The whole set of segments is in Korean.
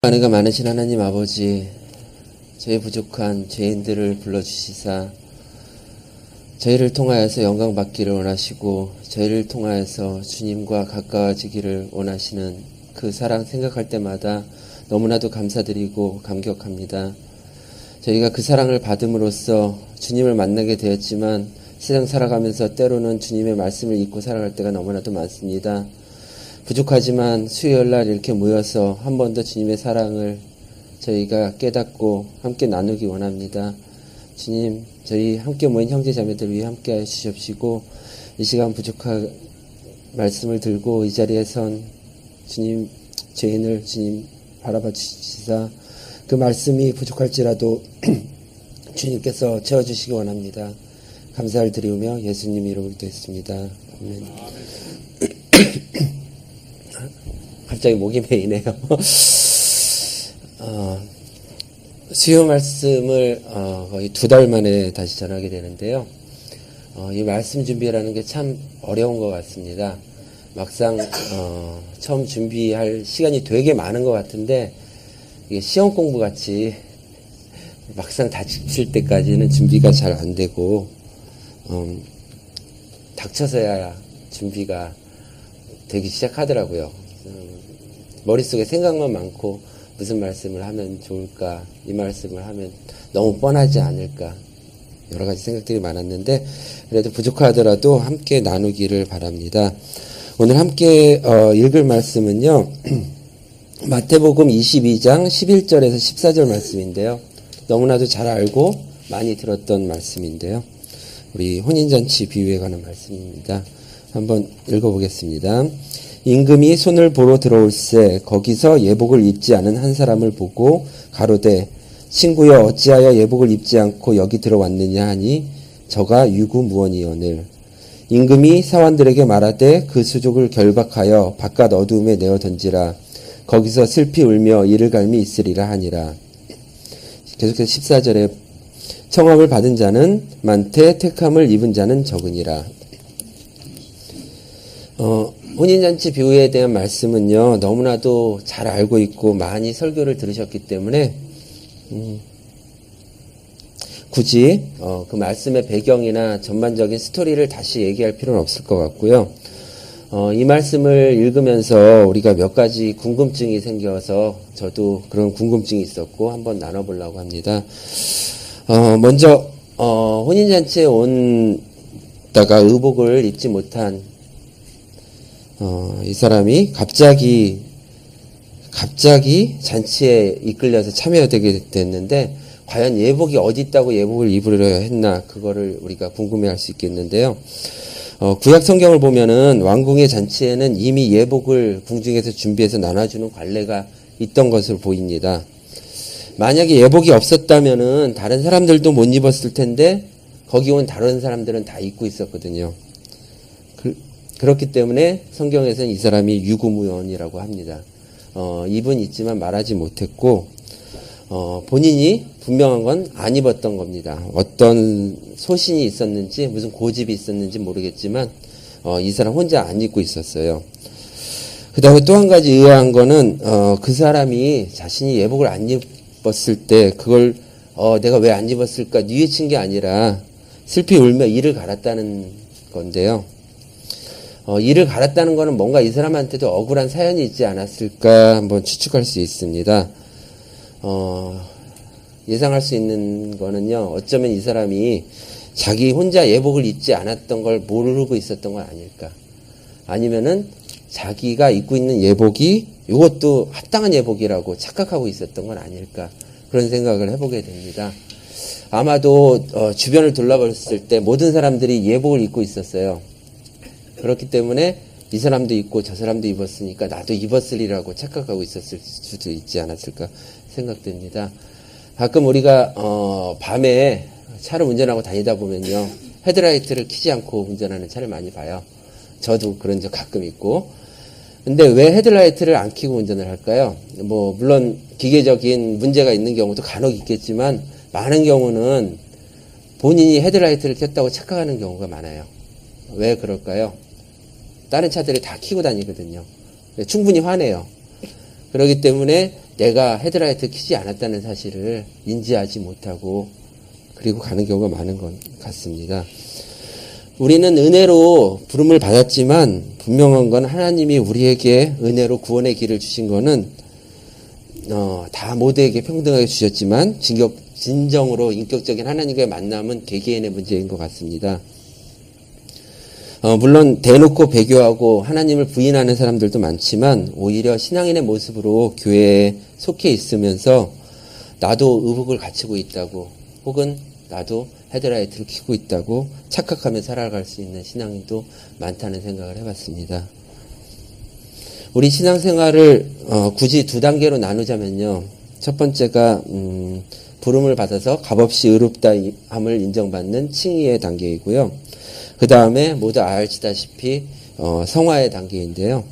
은혜가 많으신 하나님 아버지, 저희 부족한 죄인들을 불러주시사 저희를 통하여서 영광 받기를 원하시고 저희를 통하여서 주님과 가까워지기를 원하시는 그 사랑 생각할 때마다 너무나도 감사드리고 감격합니다. 저희가 그 사랑을 받음으로써 주님을 만나게 되었지만 세상 살아가면서 때로는 주님의 말씀을 잊고 살아갈 때가 너무나도 많습니다. 부족하지만 수요일날 이렇게 모여서 한 번 더 주님의 사랑을 저희가 깨닫고 함께 나누기 원합니다. 주님, 저희 함께 모인 형제자매들 위해 함께 해주시옵시고 이 시간 부족한 말씀을 들고 이 자리에 선 주님, 죄인을 주님 바라봐 주시사 그 말씀이 부족할지라도 주님께서 채워주시기 원합니다. 감사를 드리며 예수님 이름으로 기도했습니다. 아멘. 갑자기 목이 메이네요. 수요 말씀을 거의 2달 만에 다시 전하게 되는데요. 이 말씀 준비라는 게 참 어려운 것 같습니다. 막상 처음 준비할 시간이 되게 많은 것 같은데 이게 시험 공부 같이 막상 다칠 때까지는 준비가 잘 안 되고 닥쳐서야 준비가 되기 시작하더라고요. 머릿속에 생각만 많고 무슨 말씀을 하면 좋을까, 이 말씀을 하면 너무 뻔하지 않을까, 여러 가지 생각들이 많았는데 그래도 부족하더라도 함께 나누기를 바랍니다. 오늘 함께 읽을 말씀은요, 마태복음 22장 11절에서 14절 말씀인데요. 너무나도 잘 알고 많이 들었던 말씀인데요. 우리 혼인잔치 비유에 관한 말씀입니다. 한번 읽어보겠습니다. 임금이 손을 보러 들어올새 거기서 예복을 입지 않은 한 사람을 보고 가로되 친구여 어찌하여 예복을 입지 않고 여기 들어왔느냐 하니 저가 유구무원이오늘. 임금이 사환들에게 말하되 그 수족을 결박하여 바깥 어두움에 내어 던지라. 거기서 슬피 울며 이를 갈미 있으리라 하니라. 계속해서 14절에 청함을 받은 자는 많되 택함을 입은 자는 적으니라. 혼인잔치 비유에 대한 말씀은요, 너무나도 잘 알고 있고 많이 설교를 들으셨기 때문에 굳이 그 말씀의 배경이나 전반적인 스토리를 다시 얘기할 필요는 없을 것 같고요. 이 말씀을 읽으면서 우리가 몇 가지 궁금증이 생겨서 저도 그런 궁금증이 있었고 한번 나눠보려고 합니다. 먼저 혼인잔치에 온다가 의복을 입지 못한 이 사람이 갑자기 잔치에 이끌려서 참여되게 됐는데 과연 예복이 어디 있다고 예복을 입으려 했나, 그거를 우리가 궁금해할 수 있겠는데요. 구약 성경을 보면은 왕궁의 잔치에는 이미 예복을 궁중에서 준비해서 나눠주는 관례가 있던 것으로 보입니다. 만약에 예복이 없었다면은 다른 사람들도 못 입었을 텐데 거기 온 다른 사람들은 다 입고 있었거든요. 그렇기 때문에 성경에서는 이 사람이 유구무원이라고 합니다. 입은 있지만 말하지 못했고 본인이 분명한 건 안 입었던 겁니다. 어떤 소신이 있었는지 무슨 고집이 있었는지 모르겠지만 이 사람 혼자 안 입고 있었어요. 그 다음에 또 한 가지 의아한 거는 그 사람이 자신이 예복을 안 입었을 때 그걸 내가 왜 안 입었을까 뉘우친 게 아니라 슬피 울며 이를 갈았다는 건데요. 이를 갈았다는 거는 뭔가 이 사람한테도 억울한 사연이 있지 않았을까 한번 추측할 수 있습니다. 예상할 수 있는 거는요, 어쩌면 이 사람이 자기 혼자 예복을 입지 않았던 걸 모르고 있었던 건 아닐까. 아니면은 자기가 입고 있는 예복이 이것도 합당한 예복이라고 착각하고 있었던 건 아닐까. 그런 생각을 해보게 됩니다. 아마도 주변을 둘러봤을 때 모든 사람들이 예복을 입고 있었어요. 그렇기 때문에 이 사람도 입고 저 사람도 입었으니까 나도 입었으리라고 착각하고 있었을 수도 있지 않았을까 생각됩니다. 가끔 우리가 밤에 차를 운전하고 다니다 보면요, 헤드라이트를 켜지 않고 운전하는 차를 많이 봐요. 저도 그런 적 가끔 있고. 근데 왜 헤드라이트를 안 켜고 운전을 할까요? 물론 기계적인 문제가 있는 경우도 간혹 있겠지만 많은 경우는 본인이 헤드라이트를 켰다고 착각하는 경우가 많아요. 왜 그럴까요? 다른 차들이 다 켜고 다니거든요. 충분히 화내요. 그렇기 때문에 내가 헤드라이트 켜지 않았다는 사실을 인지하지 못하고 그리고 가는 경우가 많은 것 같습니다. 우리는 은혜로 부름을 받았지만 분명한 건 하나님이 우리에게 은혜로 구원의 길을 주신 거는 다 모두에게 평등하게 주셨지만 진정으로 인격적인 하나님과의 만남은 개개인의 문제인 것 같습니다. 물론 대놓고 배교하고 하나님을 부인하는 사람들도 많지만 오히려 신앙인의 모습으로 교회에 속해 있으면서 나도 의복을 갖추고 있다고 혹은 나도 헤드라이트를 켜고 있다고 착각하며 살아갈 수 있는 신앙인도 많다는 생각을 해봤습니다. 우리 신앙생활을 굳이 두 단계로 나누자면요. 첫 번째가 부름을 받아서 값없이 의롭다함을 인정받는 칭의의 단계이고요. 그 다음에 모두 아시다시피 성화의 단계인데요.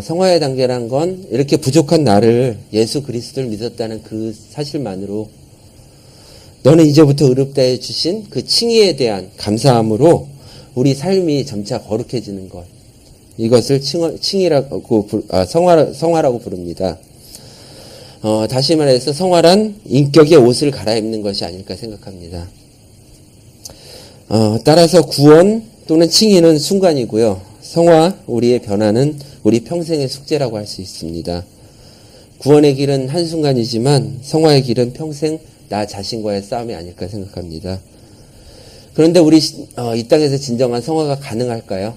성화의 단계란 건 이렇게 부족한 나를 예수 그리스도를 믿었다는 그 사실만으로 너는 이제부터 의롭다 해주신 그 칭의에 대한 감사함으로 우리 삶이 점차 거룩해지는 것. 이것을 칭의라고, 성화라고 부릅니다. 다시 말해서 성화란 인격의 옷을 갈아입는 것이 아닐까 생각합니다. 따라서 구원 또는 칭의는 순간이고요. 성화, 우리의 변화는 우리 평생의 숙제라고 할 수 있습니다. 구원의 길은 한순간이지만 성화의 길은 평생 나 자신과의 싸움이 아닐까 생각합니다. 그런데 우리 이 땅에서 진정한 성화가 가능할까요?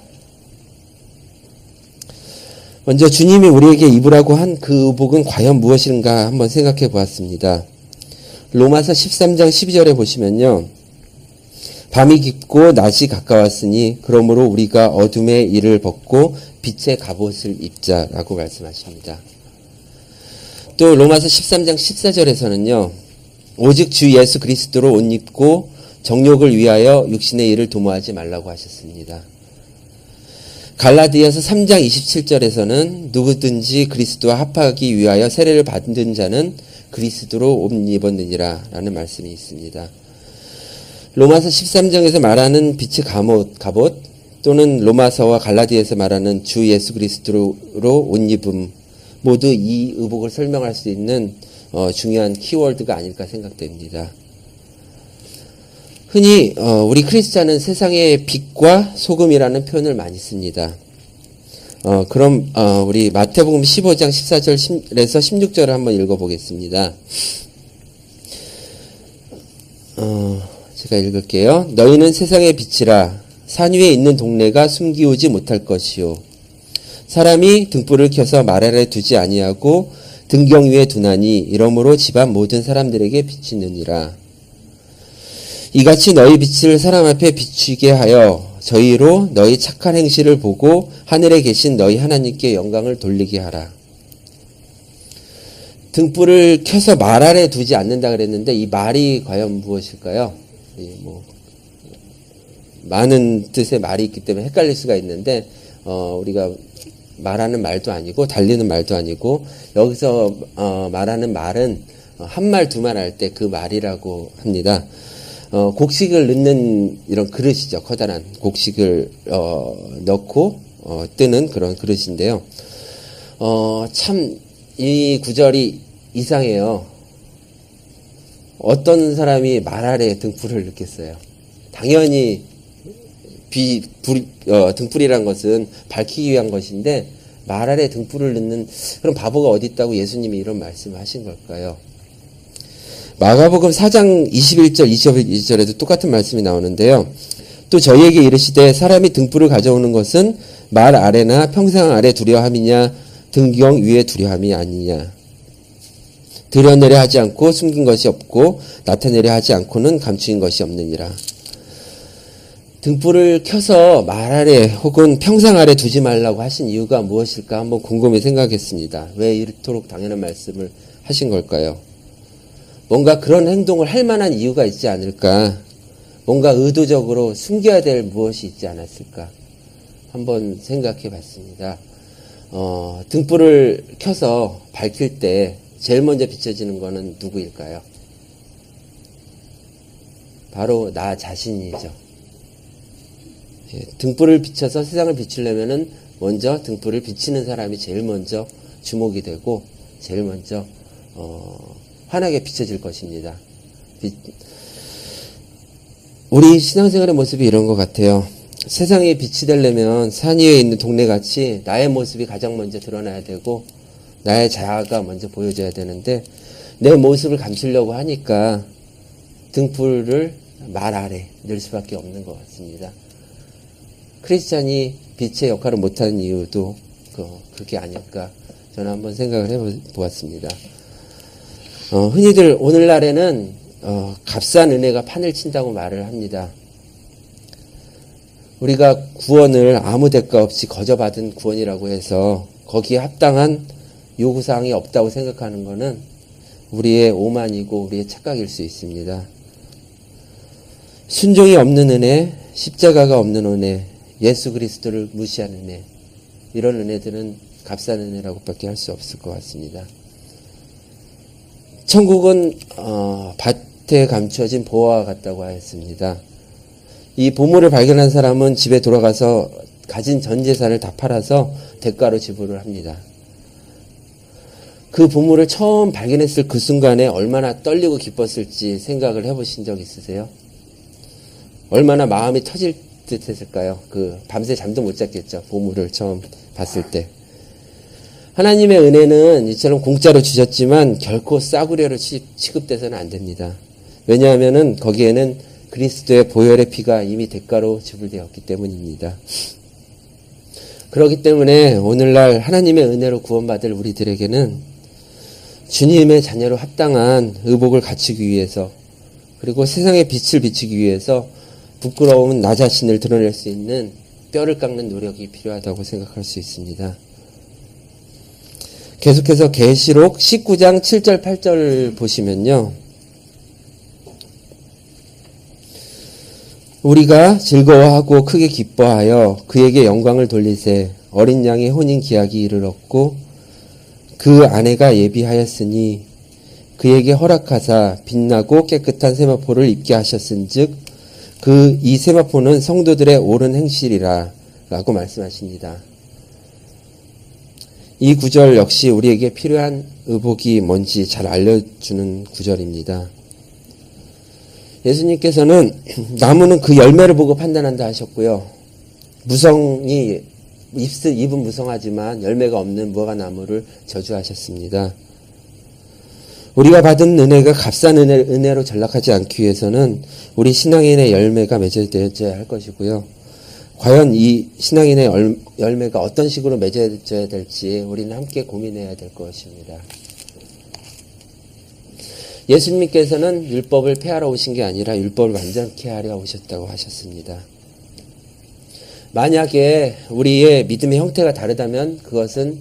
먼저 주님이 우리에게 입으라고 한 그 의복은 과연 무엇인가 한번 생각해 보았습니다. 로마서 13장 12절에 보시면요. 밤이 깊고 낮이 가까웠으니 그러므로 우리가 어둠의 일을 벗고 빛의 갑옷을 입자라고 말씀하십니다. 또 로마서 13장 14절에서는요. 오직 주 예수 그리스도로 옷 입고 정욕을 위하여 육신의 일을 도모하지 말라고 하셨습니다. 갈라디아서 3장 27절에서는 누구든지 그리스도와 합하기 위하여 세례를 받은 자는 그리스도로 옷 입었느니라 라는 말씀이 있습니다. 로마서 13장에서 말하는 빛의 갑옷 또는 로마서와 갈라디아에서 말하는 주 예수 그리스도로 옷 입음 모두 이 의복을 설명할 수 있는 중요한 키워드가 아닐까 생각됩니다. 흔히 우리 크리스찬은 세상의 빛과 소금이라는 표현을 많이 씁니다. 그럼 우리 마태복음 15장 14절에서 16절을 한번 읽어보겠습니다. 제가 읽을게요. 너희는 세상의 빛이라 산 위에 있는 동네가 숨기우지 못할 것이요 사람이 등불을 켜서 말 아래 두지 아니하고 등경 위에 두나니 이러므로 집안 모든 사람들에게 비치느니라. 이같이 너희 빛을 사람 앞에 비추게 하여 저희로 너희 착한 행실을 보고 하늘에 계신 너희 하나님께 영광을 돌리게 하라. 등불을 켜서 말 아래 두지 않는다 그랬는데 이 말이 과연 무엇일까요? 많은 뜻의 말이 있기 때문에 헷갈릴 수가 있는데 우리가 말하는 말도 아니고 달리는 말도 아니고 여기서 말하는 말은 한 말 두 말 할 때 그 말이라고 합니다. 곡식을 넣는 이런 그릇이죠. 커다란 곡식을 넣고 뜨는 그런 그릇인데요. 참 이 구절이 이상해요. 어떤 사람이 말 아래 등불을 넣겠어요. 당연히 등불이란 것은 밝히기 위한 것인데 말 아래 등불을 넣는 그런 바보가 어디 있다고 예수님이 이런 말씀을 하신 걸까요? 마가복음 4장 21절 22절에도 똑같은 말씀이 나오는데요. 또 저희에게 이르시되 사람이 등불을 가져오는 것은 말 아래나 평상 아래 두려 함이냐 등경 위에 두려 함이 아니냐. 드러내려 하지 않고 숨긴 것이 없고 나타내려 하지 않고는 감추인 것이 없느니라. 등불을 켜서 말 아래 혹은 평상 아래 두지 말라고 하신 이유가 무엇일까 한번 곰곰이 생각했습니다. 왜 이토록 당연한 말씀을 하신 걸까요? 뭔가 그런 행동을 할 만한 이유가 있지 않을까? 뭔가 의도적으로 숨겨야 될 무엇이 있지 않았을까? 한번 생각해 봤습니다. 등불을 켜서 밝힐 때 제일 먼저 비춰지는 것은 누구일까요? 바로 나 자신이죠. 등불을 비춰서 세상을 비추려면은 먼저 등불을 비치는 사람이 제일 먼저 주목이 되고 제일 먼저 환하게 비춰질 것입니다. 우리 신앙생활의 모습이 이런 것 같아요. 세상에 빛이 되려면 산 위에 있는 동네같이 나의 모습이 가장 먼저 드러나야 되고 나의 자아가 먼저 보여져야 되는데 내 모습을 감추려고 하니까 등불을 말 아래 늘 수밖에 없는 것 같습니다. 크리스찬이 빛의 역할을 못하는 이유도 그게 아닐까 저는 한번 생각을 해보았습니다. 흔히들 오늘날에는 값싼 은혜가 판을 친다고 말을 합니다. 우리가 구원을 아무 대가 없이 거저받은 구원이라고 해서 거기에 합당한 요구사항이 없다고 생각하는 것은 우리의 오만이고 우리의 착각일 수 있습니다. 순종이 없는 은혜, 십자가가 없는 은혜, 예수 그리스도를 무시한 은혜, 이런 은혜들은 값싼 은혜라고 밖에 할 수 없을 것 같습니다. 천국은 밭에 감추어진 보화와 같다고 하였습니다. 이 보물을 발견한 사람은 집에 돌아가서 가진 전 재산을 다 팔아서 대가로 지불을 합니다. 그 보물을 처음 발견했을 그 순간에 얼마나 떨리고 기뻤을지 생각을 해보신 적 있으세요? 얼마나 마음이 터질 듯 했을까요? 밤새 잠도 못 잤겠죠. 보물을 처음 봤을 때. 하나님의 은혜는 이처럼 공짜로 주셨지만 결코 싸구려로 취급돼서는 안 됩니다. 왜냐하면은 거기에는 그리스도의 보혈의 피가 이미 대가로 지불되었기 때문입니다. 그렇기 때문에 오늘날 하나님의 은혜로 구원받을 우리들에게는 주님의 자녀로 합당한 의복을 갖추기 위해서 그리고 세상의 빛을 비추기 위해서 부끄러운 나 자신을 드러낼 수 있는 뼈를 깎는 노력이 필요하다고 생각할 수 있습니다. 계속해서 계시록 19장 7절 8절 보시면요. 우리가 즐거워하고 크게 기뻐하여 그에게 영광을 돌리세 어린 양의 혼인 기약이 이르렀고 그 아내가 예비하였으니 그에게 허락하사 빛나고 깨끗한 세마포를 입게 하셨은즉 이 세마포는 성도들의 옳은 행실이라 라고 말씀하십니다. 이 구절 역시 우리에게 필요한 의복이 뭔지 잘 알려주는 구절입니다. 예수님께서는 나무는 그 열매를 보고 판단한다 하셨고요. 잎은 무성하지만 열매가 없는 무화과 나무를 저주하셨습니다. 우리가 받은 은혜가 값싼 은혜로 전락하지 않기 위해서는 우리 신앙인의 열매가 맺어져야 할 것이고요. 과연 이 신앙인의 열매가 어떤 식으로 맺어져야 될지 우리는 함께 고민해야 될 것입니다. 예수님께서는 율법을 폐하러 오신 게 아니라 율법을 완전케 하려 오셨다고 하셨습니다. 만약에 우리의 믿음의 형태가 다르다면 그것은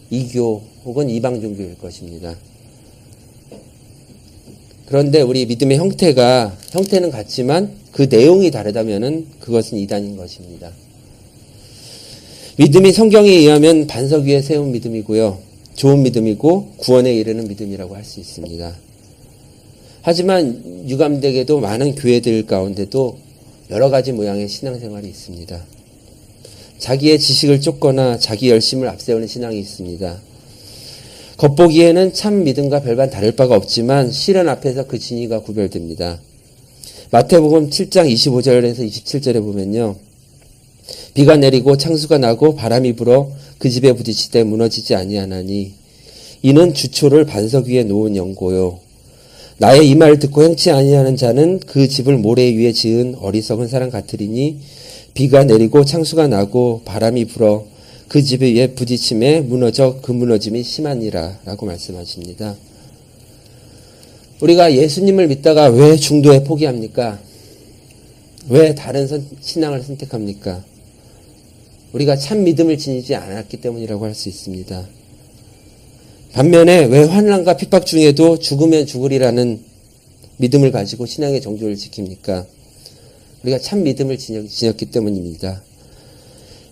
이교 혹은 이방 종교일 것입니다. 그런데 우리 믿음의 형태는 같지만 그 내용이 다르다면 그것은 이단인 것입니다. 믿음이 성경에 의하면 반석 위에 세운 믿음이고요. 좋은 믿음이고 구원에 이르는 믿음이라고 할 수 있습니다. 하지만 유감되게도 많은 교회들 가운데도 여러 가지 모양의 신앙생활이 있습니다. 자기의 지식을 쫓거나 자기 열심을 앞세우는 신앙이 있습니다. 겉보기에는 참 믿음과 별반 다를 바가 없지만 실현 앞에서 그 진위가 구별됩니다. 마태복음 7장 25절에서 27절에 보면요. 비가 내리고 창수가 나고 바람이 불어 그 집에 부딪히되 무너지지 아니하나니 이는 주초를 반석 위에 놓은 연고요. 나의 이 말을 듣고 행치 아니하는 자는 그 집을 모래 위에 지은 어리석은 사람 같으리니 비가 내리고 창수가 나고 바람이 불어 그 집 위에 부딪힘에 무너져 그 무너짐이 심하니라 라고 말씀하십니다. 우리가 예수님을 믿다가 왜 중도에 포기합니까? 왜 다른 신앙을 선택합니까? 우리가 참 믿음을 지니지 않았기 때문이라고 할 수 있습니다. 반면에 왜 환난과 핍박 중에도 죽으면 죽으리라는 믿음을 가지고 신앙의 정조를 지킵니까? 우리가 참 믿음을 지녔기 때문입니다.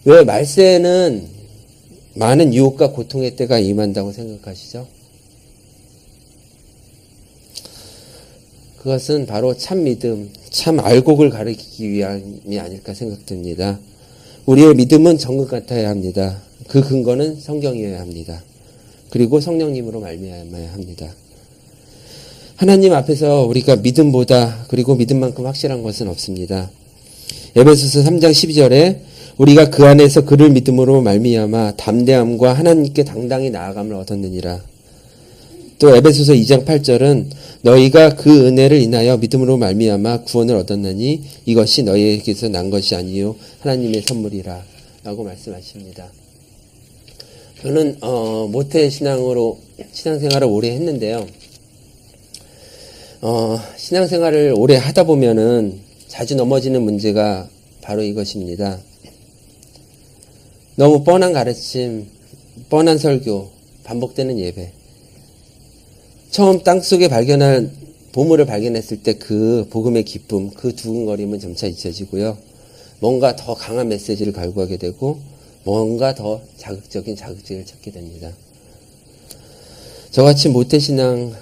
왜 말세에는 많은 유혹과 고통의 때가 임한다고 생각하시죠? 그것은 바로 참 믿음, 참 알곡을 가리키기 위함이 아닐까 생각됩니다. 우리의 믿음은 정금 같아야 합니다. 그 근거는 성경이어야 합니다. 그리고 성령님으로 말미암아야 합니다. 하나님 앞에서 우리가 믿음보다 그리고 믿음만큼 확실한 것은 없습니다. 에베소서 3장 12절에 우리가 그 안에서 그를 믿음으로 말미암아 담대함과 하나님께 당당히 나아감을 얻었느니라. 또 에베소서 2장 8절은 너희가 그 은혜를 인하여 믿음으로 말미암아 구원을 얻었나니 이것이 너희에게서 난 것이 아니요 하나님의 선물이라 라고 말씀하십니다. 저는 모태 신앙생활을 오래 했는데요. 신앙생활을 오래 하다 보면은 자주 넘어지는 문제가 바로 이것입니다. 너무 뻔한 가르침, 뻔한 설교, 반복되는 예배. 처음 땅속에 발견한 보물을 발견했을 때 그 복음의 기쁨, 그 두근거림은 점차 잊혀지고요. 뭔가 더 강한 메시지를 갈구하게 되고 뭔가 더 자극적인 자극제를 찾게 됩니다. 저같이 모태신앙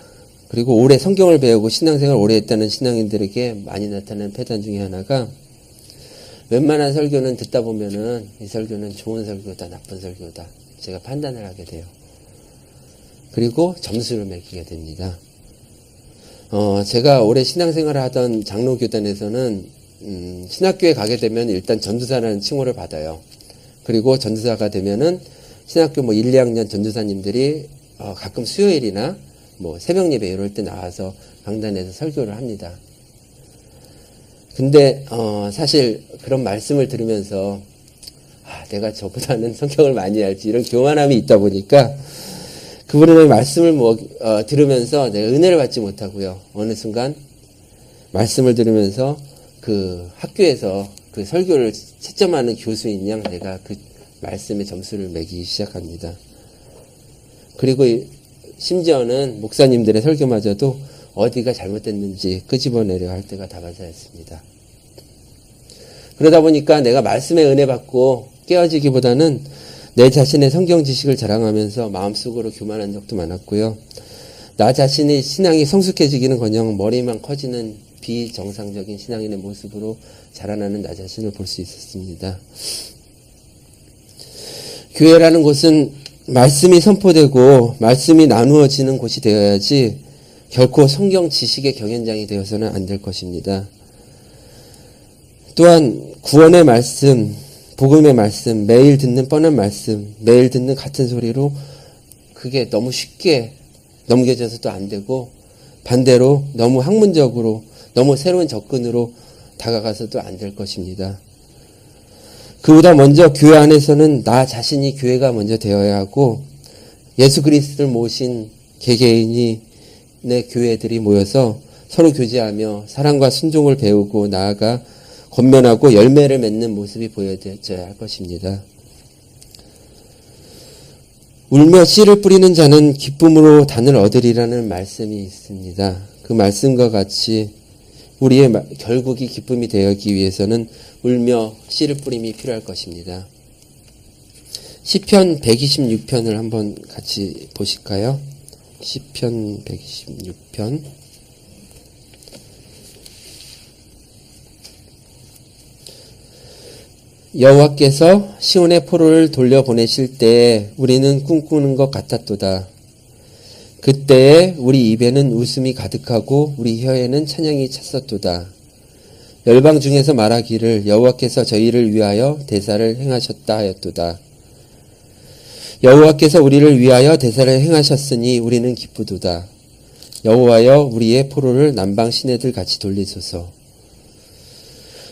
그리고 오래 성경을 배우고 신앙생활을 오래 했다는 신앙인들에게 많이 나타나는 패턴 중에 하나가 웬만한 설교는 듣다 보면은 이 설교는 좋은 설교다, 나쁜 설교다. 제가 판단을 하게 돼요. 그리고 점수를 매기게 됩니다. 제가 오래 신앙생활을 하던 장로교단에서는 신학교에 가게 되면 일단 전도사라는 칭호를 받아요. 그리고 전도사가 되면은 신학교 1, 2학년 전도사님들이 가끔 수요일이나 새벽 예배 이럴 때 나와서 강단에서 설교를 합니다. 근데 사실 그런 말씀을 들으면서 내가 저보다는 성경을 많이 알지 이런 교만함이 있다 보니까 그분의 말씀을 들으면서 내가 은혜를 받지 못하고요. 어느 순간 말씀을 들으면서 그 학교에서 그 설교를 채점하는 교수인 양 내가 그 말씀에 점수를 매기기 시작합니다. 그리고 심지어는 목사님들의 설교마저도 어디가 잘못됐는지 끄집어내려 할 때가 다반사였습니다. 그러다 보니까 내가 말씀에 은혜 받고 깨어지기보다는 내 자신의 성경 지식을 자랑하면서 마음속으로 교만한 적도 많았고요. 나 자신의 신앙이 성숙해지기는커녕 머리만 커지는 비정상적인 신앙인의 모습으로 자라나는 나 자신을 볼 수 있었습니다. 교회라는 곳은 말씀이 선포되고 말씀이 나누어지는 곳이 되어야지 결코 성경 지식의 경연장이 되어서는 안 될 것입니다. 또한 구원의 말씀, 복음의 말씀, 매일 듣는 뻔한 말씀, 매일 듣는 같은 소리로 그게 너무 쉽게 넘겨져서도 안 되고 반대로 너무 학문적으로 너무 새로운 접근으로 다가가서도 안 될 것입니다. 그보다 먼저 교회 안에서는 나 자신이 교회가 먼저 되어야 하고 예수 그리스도를 모신 개개인이 내 교회들이 모여서 서로 교제하며 사랑과 순종을 배우고 나아가 권면하고 열매를 맺는 모습이 보여져야 할 것입니다. 울며 씨를 뿌리는 자는 기쁨으로 단을 얻으리라는 말씀이 있습니다. 그 말씀과 같이 우리의 결국이 기쁨이 되기 위해서는 울며 씨를 뿌림이 필요할 것입니다. 시편 126편을 한번 같이 보실까요? 시편 126편 여호와께서 시온의 포로를 돌려보내실 때 우리는 꿈꾸는 것 같았도다. 그때에 우리 입에는 웃음이 가득하고 우리 혀에는 찬양이 찼었도다. 열방 중에서 말하기를 여호와께서 저희를 위하여 대사를 행하셨다 하였도다. 여호와께서 우리를 위하여 대사를 행하셨으니 우리는 기쁘도다. 여호와여 우리의 포로를 남방 시내들 같이 돌리소서.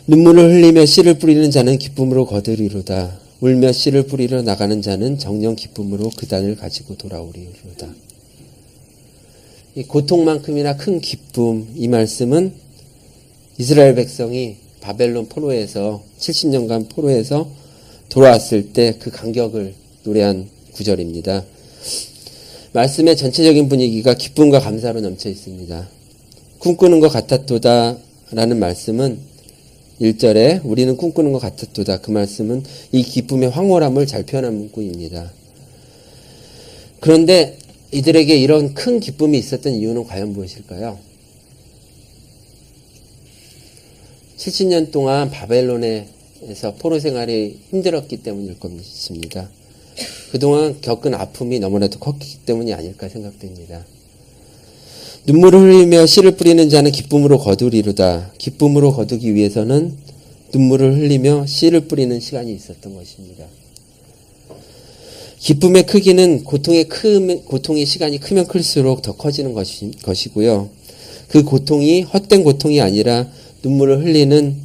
눈물을 흘리며 씨를 뿌리는 자는 기쁨으로 거두리로다. 울며 씨를 뿌리러 나가는 자는 정녕 기쁨으로 그 단을 가지고 돌아오리로다. 이 고통만큼이나 큰 기쁨, 이 말씀은 이스라엘 백성이 바벨론 포로에서 70년간 포로에서 돌아왔을 때 그 감격을 노래한 구절입니다. 말씀의 전체적인 분위기가 기쁨과 감사로 넘쳐 있습니다. 꿈꾸는 것 같았도다 라는 말씀은 1절에 우리는 꿈꾸는 것 같았도다. 그 말씀은 이 기쁨의 황홀함을 잘 표현한 문구입니다. 그런데 이들에게 이런 큰 기쁨이 있었던 이유는 과연 무엇일까요? 70년 동안 바벨론에서 포로 생활이 힘들었기 때문일 것입니다. 그동안 겪은 아픔이 너무나도 컸기 때문이 아닐까 생각됩니다. 눈물을 흘리며 씨를 뿌리는 자는 기쁨으로 거두리로다. 기쁨으로 거두기 위해서는 눈물을 흘리며 씨를 뿌리는 시간이 있었던 것입니다. 기쁨의 크기는 고통의 시간이 크면 클수록 더 커지는 것이고요. 그 고통이 헛된 고통이 아니라 눈물을 흘리는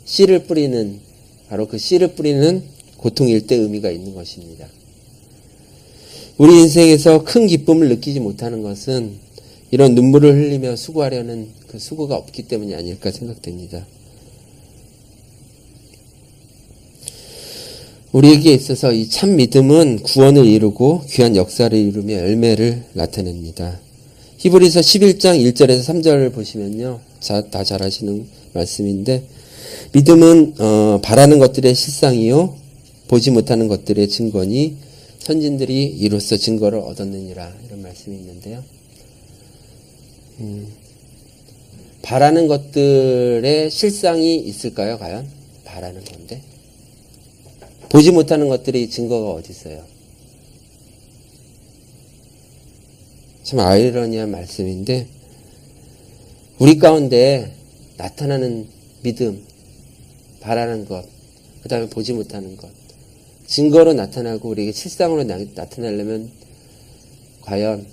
씨를 뿌리는, 바로 그 씨를 뿌리는 고통일 때 의미가 있는 것입니다. 우리 인생에서 큰 기쁨을 느끼지 못하는 것은 이런 눈물을 흘리며 수고하려는 그 수고가 없기 때문이 아닐까 생각됩니다. 우리에게 있어서 이 참 믿음은 구원을 이루고 귀한 역사를 이루며 열매를 나타냅니다. 히브리서 11장 1절에서 3절을 보시면요. 다 잘 아시는 말씀인데, 믿음은 바라는 것들의 실상이요 보지 못하는 것들의 증거니 선진들이 이로써 증거를 얻었느니라, 이런 말씀이 있는데요. 바라는 것들의 실상이 있을까요? 과연? 바라는 건데 보지 못하는 것들이 증거가 어디 있어요? 참 아이러니한 말씀인데, 우리 가운데 나타나는 믿음, 바라는 것, 그 다음에 보지 못하는 것, 증거로 나타나고 우리에게 실상으로 나타나려면 과연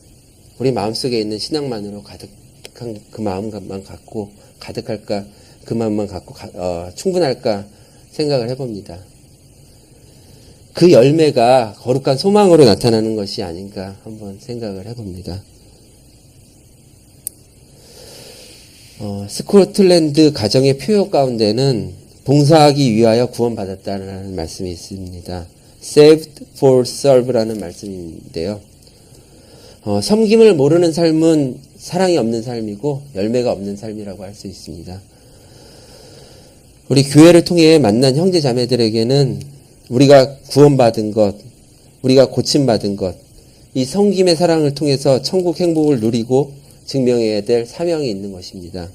우리 마음속에 있는 신앙만으로 가득한 그 마음만 갖고 가득할까, 그 마음만 갖고 충분할까 생각을 해봅니다. 그 열매가 거룩한 소망으로 나타나는 것이 아닌가 한번 생각을 해봅니다. 스코틀랜드 가정의 표어 가운데는 봉사하기 위하여 구원받았다는 말씀이 있습니다. Saved for serve라는 말씀인데요. 섬김을 모르는 삶은 사랑이 없는 삶이고 열매가 없는 삶이라고 할 수 있습니다. 우리 교회를 통해 만난 형제 자매들에게는 우리가 구원받은 것, 우리가 고침받은 것, 이 섬김의 사랑을 통해서 천국 행복을 누리고 증명해야 될 사명이 있는 것입니다.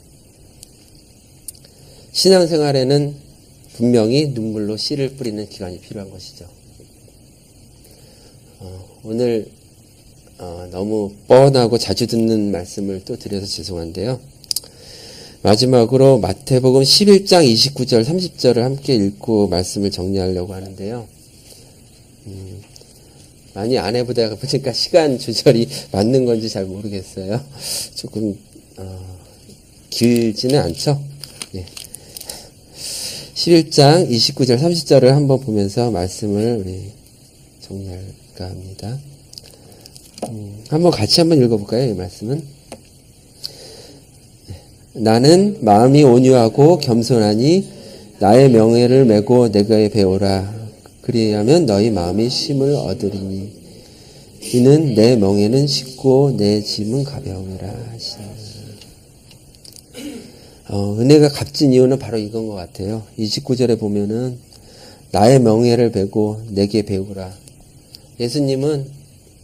신앙생활에는 분명히 눈물로 씨를 뿌리는 기간이 필요한 것이죠. 오늘 너무 뻔하고 자주 듣는 말씀을 또 드려서 죄송한데요. 마지막으로 마태복음 11장 29절 30절을 함께 읽고 말씀을 정리하려고 하는데요. 많이 안 해보다가 보니까 시간 조절이 맞는 건지 잘 모르겠어요. 조금 길지는 않죠. 네. 11장 29절 30절을 한번 보면서 말씀을 우리 정리할까 합니다. 같이 한번 읽어볼까요? 이 말씀은. 나는 마음이 온유하고 겸손하니 나의 명예를 메고 내게 배우라. 그리하면 너희 마음이 쉼을 얻으리니 이는 내 멍에는 쉽고 내 짐은 가벼움이라 하시니. 은혜가 값진 이유는 바로 이건 것 같아요. 29절에 보면은 나의 명예를 베고 내게 배우라. 예수님은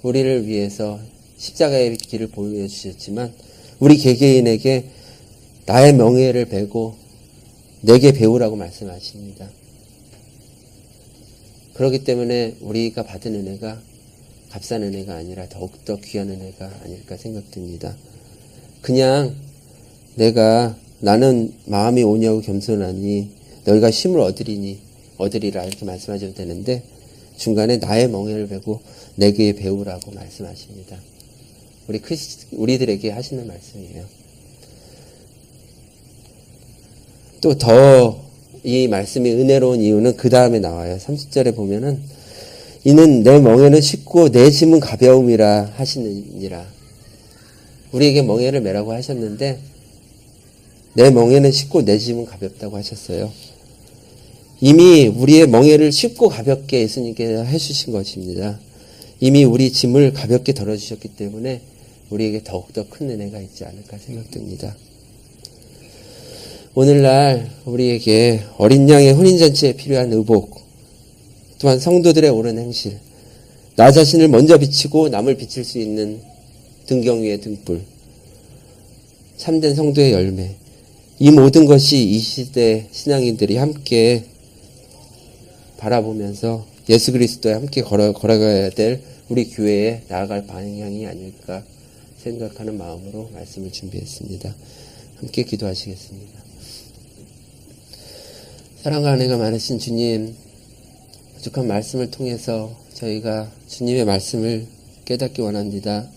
우리를 위해서 십자가의 길을 보여주셨지만 우리 개개인에게 나의 명예를 베고 내게 배우라고 말씀하십니다. 그렇기 때문에 우리가 받은 은혜가 값싼 은혜가 아니라 더욱더 귀한 은혜가 아닐까 생각됩니다. 그냥 나는 마음이 온유하고 겸손하니 너희가 쉼을 얻으리라 이렇게 말씀하셔도 되는데 중간에 나의 멍에를 베고 내게 배우라고 말씀하십니다. 우리들에게 하시는 말씀이에요. 또 더 이 말씀이 은혜로운 이유는 그 다음에 나와요. 30절에 보면은 이는 내 멍에는 쉽고 내 짐은 가벼움이라 하시느니라. 우리에게 멍에를 메라고 하셨는데 내 멍에는 쉽고 내 짐은 가볍다고 하셨어요. 이미 우리의 멍에를 쉽고 가볍게 예수님께서 해주신 것입니다. 이미 우리 짐을 가볍게 덜어주셨기 때문에 우리에게 더욱더 큰 은혜가 있지 않을까 생각됩니다. 오늘날 우리에게 어린 양의 혼인잔치에 필요한 의복, 또한 성도들의 옳은 행실, 나 자신을 먼저 비치고 남을 비칠 수 있는 등경 위의 등불, 참된 성도의 열매, 이 모든 것이 이 시대 신앙인들이 함께 바라보면서 예수 그리스도와 함께 걸어가야 될 우리 교회에 나아갈 방향이 아닐까 생각하는 마음으로 말씀을 준비했습니다. 함께 기도하시겠습니다. 사랑과 은혜가 많으신 주님, 부족한 말씀을 통해서 저희가 주님의 말씀을 깨닫기 원합니다.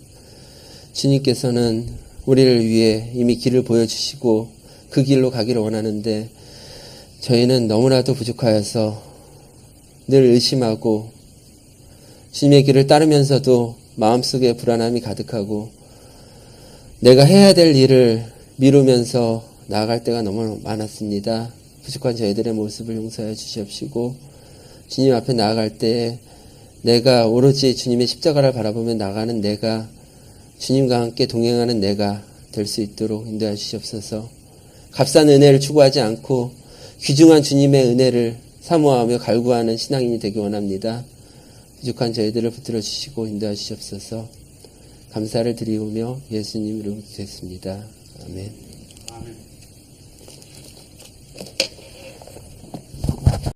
주님께서는 우리를 위해 이미 길을 보여주시고 그 길로 가기를 원하는데 저희는 너무나도 부족하여서 늘 의심하고 주님의 길을 따르면서도 마음속에 불안함이 가득하고 내가 해야 될 일을 미루면서 나아갈 때가 너무 많았습니다. 부족한 저희들의 모습을 용서해 주시옵시고 주님 앞에 나아갈 때 내가 오로지 주님의 십자가를 바라보며 나가는 내가 주님과 함께 동행하는 내가 될 수 있도록 인도해 주시옵소서. 값싼 은혜를 추구하지 않고 귀중한 주님의 은혜를 사모하며 갈구하는 신앙인이 되기 원합니다. 부족한 저희들을 붙들어 주시고 인도해 주시옵소서. 감사를 드리오며 예수님 이름으로 기도했습니다. 아멘.